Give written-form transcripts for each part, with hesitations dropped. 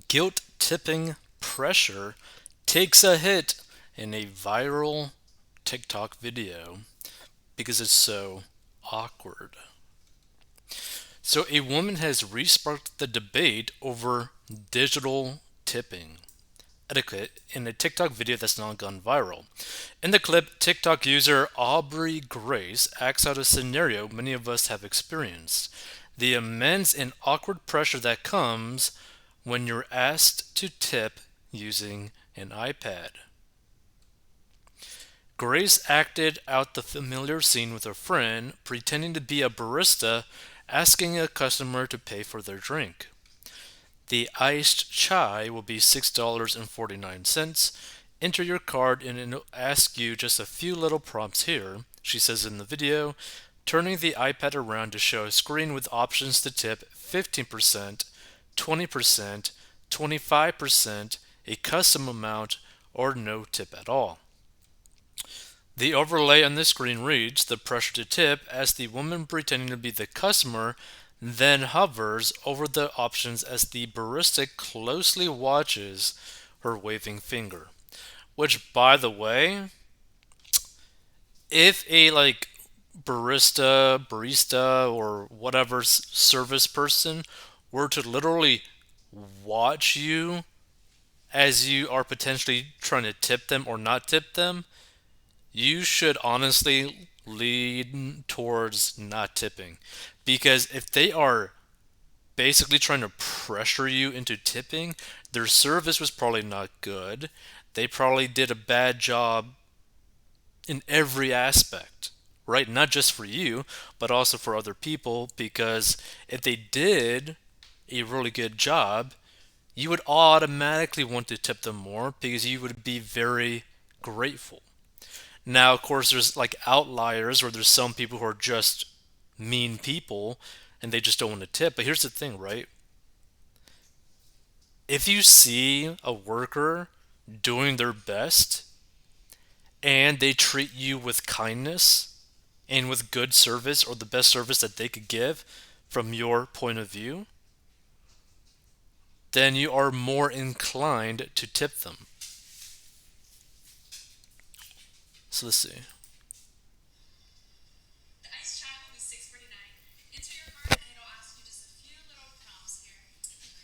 Guilt tipping pressure takes a hit in a viral TikTok video because it's so awkward. So, a woman has resparked the debate over digital tipping etiquette in a TikTok video that's now gone viral. In the clip, TikTok user Aubrey Grace acts out a scenario many of us have experienced: the immense and awkward pressure that comes when you're asked to tip using an iPad. Grace acted out the familiar scene with a friend, pretending to be a barista asking a customer to pay for their drink. The iced chai will be $6.49. Enter your card and it'll ask you just a few little prompts here, she says in the video, turning the iPad around to show a screen with options to tip 15%, 20%, 25%, a custom amount, or no tip at all. The overlay on the screen reads the pressure to tip as the woman pretending to be the customer then hovers over the options as the barista closely watches her waving finger. Which, by the way, if a barista, or whatever service person were to literally watch you as you are potentially trying to tip them or not tip them, you should honestly lean towards not tipping. Because if they are basically trying to pressure you into tipping, their service was probably not good. They probably did a bad job in every aspect, right? Not just for you, but also for other people. Because if they did a really good job, you would automatically want to tip them more because you would be very grateful. Now, of course, there's like outliers where there's some people who are just mean people and they just don't want to tip. But here's the thing, right? If you see a worker doing their best and they treat you with kindness and with good service or the best service that they could give from your point of view, then you are more inclined to tip them. So let's see. The ice chai will be $6.49. Enter your card and it'll ask you just a few little prompts here.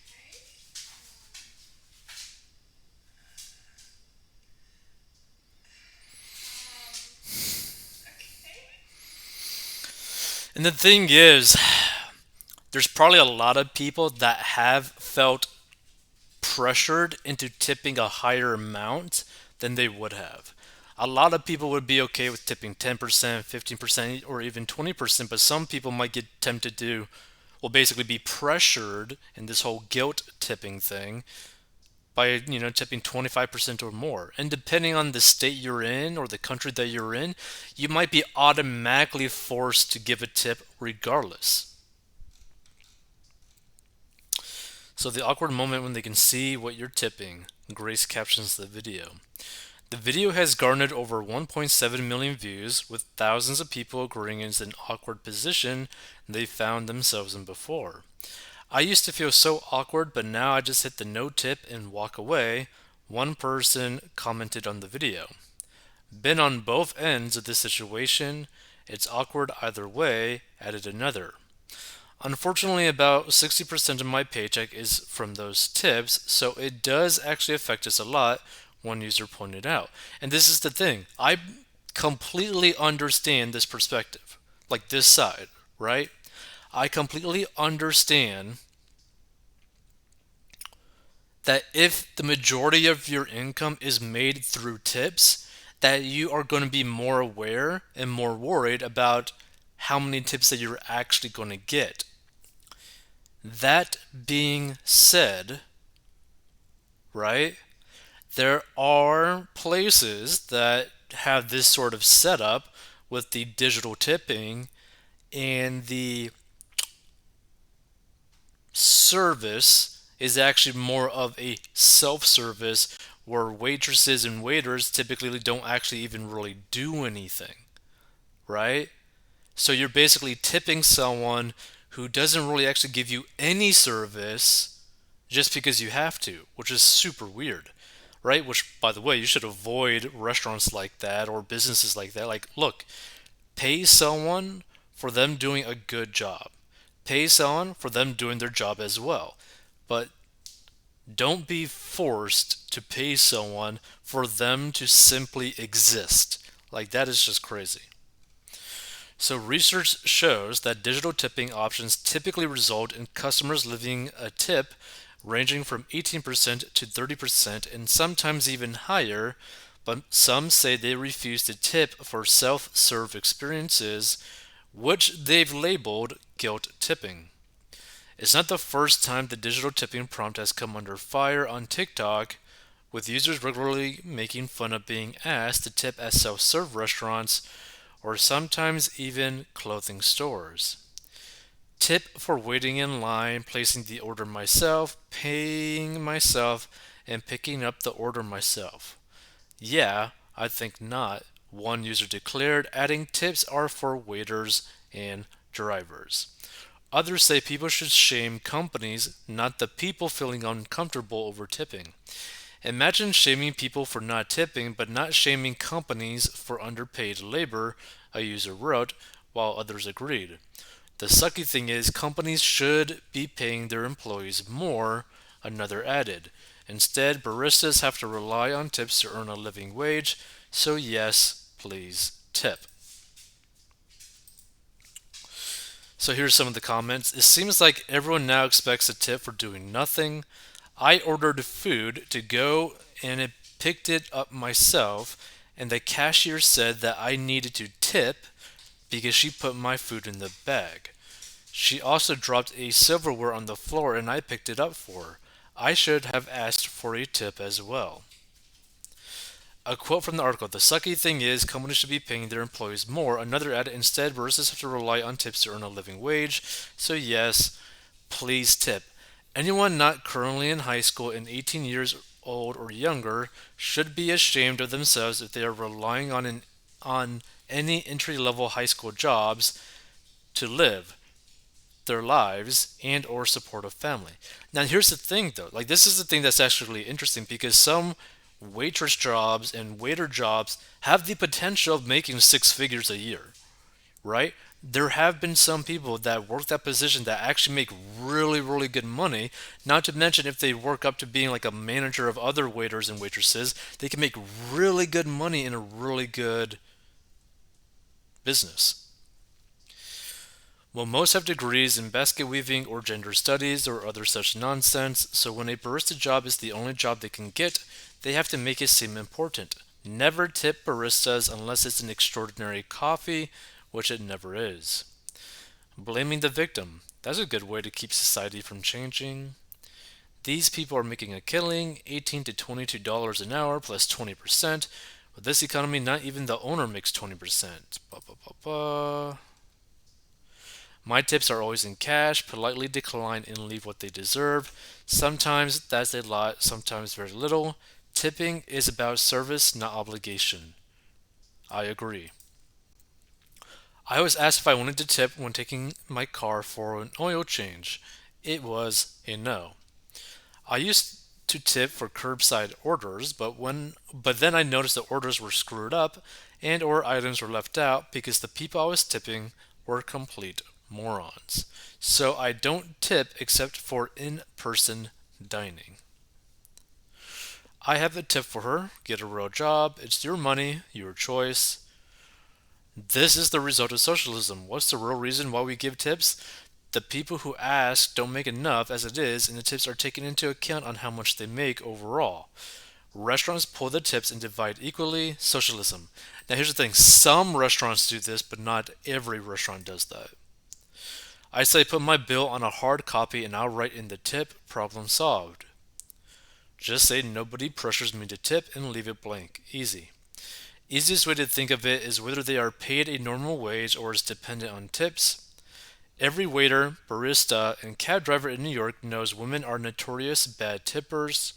Okay. Okay. And the thing is, there's probably a lot of people that have felt pressured into tipping a higher amount than they would have. A lot of people would be okay with tipping 10%, 15%, or even 20%, but some people might get tempted to, well, basically be pressured in this whole guilt tipping thing by, tipping 25% or more. And depending on the state you're in or the country that you're in, you might be automatically forced to give a tip regardless. So the awkward moment when they can see what you're tipping, Grace captions the video. The video has garnered over 1.7 million views, with thousands of people agreeing it's an awkward position they found themselves in before. I used to feel so awkward, but now I just hit the no tip and walk away, one person commented on the video. Been on both ends of this situation. It's awkward either way, added another. Unfortunately, about 60% of my paycheck is from those tips, so it does actually affect us a lot, one user pointed out. And this is the thing, I completely understand this perspective, like this side, right? I completely understand that if the majority of your income is made through tips, that you are going to be more aware and more worried about how many tips that you're actually going to get. That being said, right, there are places that have this sort of setup with the digital tipping, and the service is actually more of a self service where waitresses and waiters typically don't actually even really do anything, right? So you're basically tipping someone who doesn't really actually give you any service just because you have to, which is super weird, right? Which, by the way, you should avoid restaurants like that or businesses like that. Like, look, pay someone for them doing a good job, pay someone for them doing their job as well. But don't be forced to pay someone for them to simply exist. Like, that is just crazy. So, research shows that digital tipping options typically result in customers leaving a tip ranging from 18% to 30% and sometimes even higher, but some say they refuse to tip for self serve experiences, which they've labeled guilt tipping. It's not the first time the digital tipping prompt has come under fire on TikTok, with users regularly making fun of being asked to tip at self serve restaurants or sometimes even clothing stores. Tip for waiting in line, placing the order myself, paying myself, and picking up the order myself. Yeah, I think not, one user declared, adding tips are for waiters and drivers. Others say people should shame companies, not the people feeling uncomfortable over tipping. Imagine shaming people for not tipping, but not shaming companies for underpaid labor, a user wrote, while others agreed. The sucky thing is, companies should be paying their employees more, another added. Instead, baristas have to rely on tips to earn a living wage, so yes, please tip. So here's some of the comments. It seems like everyone now expects a tip for doing nothing. I ordered food to go and it picked it up myself, and the cashier said that I needed to tip because she put my food in the bag. She also dropped a silverware on the floor and I picked it up for her. I should have asked for a tip as well. A quote from the article: the sucky thing is, companies should be paying their employees more. Another added, instead, baristas have to rely on tips to earn a living wage. So, yes, please tip. Anyone not currently in high school and 18 years old or younger should be ashamed of themselves if they are relying on any entry level high school jobs to live their lives and or support a family. Now here's the thing though, like this is the thing that's actually interesting because some waitress jobs and waiter jobs have the potential of making six figures a year, right? There have been some people that work that position that actually make really, really good money. Not to mention, if they work up to being like a manager of other waiters and waitresses, they can make really good money in a really good business. Well, most have degrees in basket weaving or gender studies or other such nonsense, so when a barista job is the only job they can get, they have to make it seem important. Never tip baristas unless it's an extraordinary coffee, which it never is. Blaming the victim. That's a good way to keep society from changing. These people are making a killing, $18 to $22 an hour plus 20%. With this economy, not even the owner makes 20%. Ba, ba, ba, ba. My tips are always in cash, politely decline and leave what they deserve. Sometimes that's a lot, sometimes very little. Tipping is about service, not obligation. I agree. I was asked if I wanted to tip when taking my car for an oil change. It was a no. I used to tip for curbside orders, but then I noticed the orders were screwed up and or items were left out because the people I was tipping were complete morons. So I don't tip except for in-person dining. I have a tip for her. Get a real job. It's your money, your choice. This is the result of socialism. What's the real reason why we give tips? The people who ask don't make enough as it is, and the tips are taken into account on how much they make overall. Restaurants pull the tips and divide equally. Socialism. Now, here's the thing: some restaurants do this, but not every restaurant does that. I say put my bill on a hard copy and I'll write in the tip, problem solved. Just say nobody pressures me to tip and leave it blank. Easy. Easiest way to think of it is whether they are paid a normal wage or is dependent on tips. Every waiter, barista, and cab driver in New York knows women are notorious bad tippers.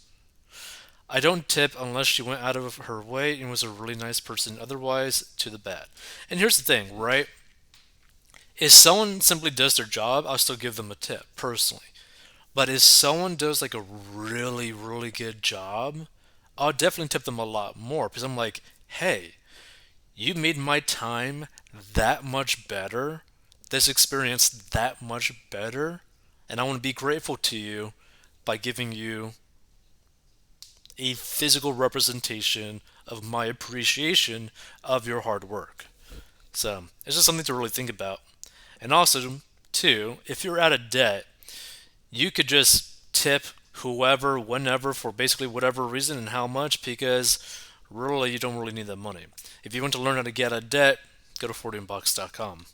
I don't tip unless she went out of her way and was a really nice person, otherwise, to the bad. And here's the thing, right? If someone simply does their job, I'll still give them a tip, personally. But if someone does like a really, really good job, I'll definitely tip them a lot more because I'm like, hey, you made my time that much better, this experience that much better, and I want to be grateful to you by giving you a physical representation of my appreciation of your hard work. So it's just something to really think about. And also, too, if you're out of debt, you could just tip whoever, whenever, for basically whatever reason and how much, because really you don't really need that money. If you want to learn how to get out of debt, go to 14bucks.com.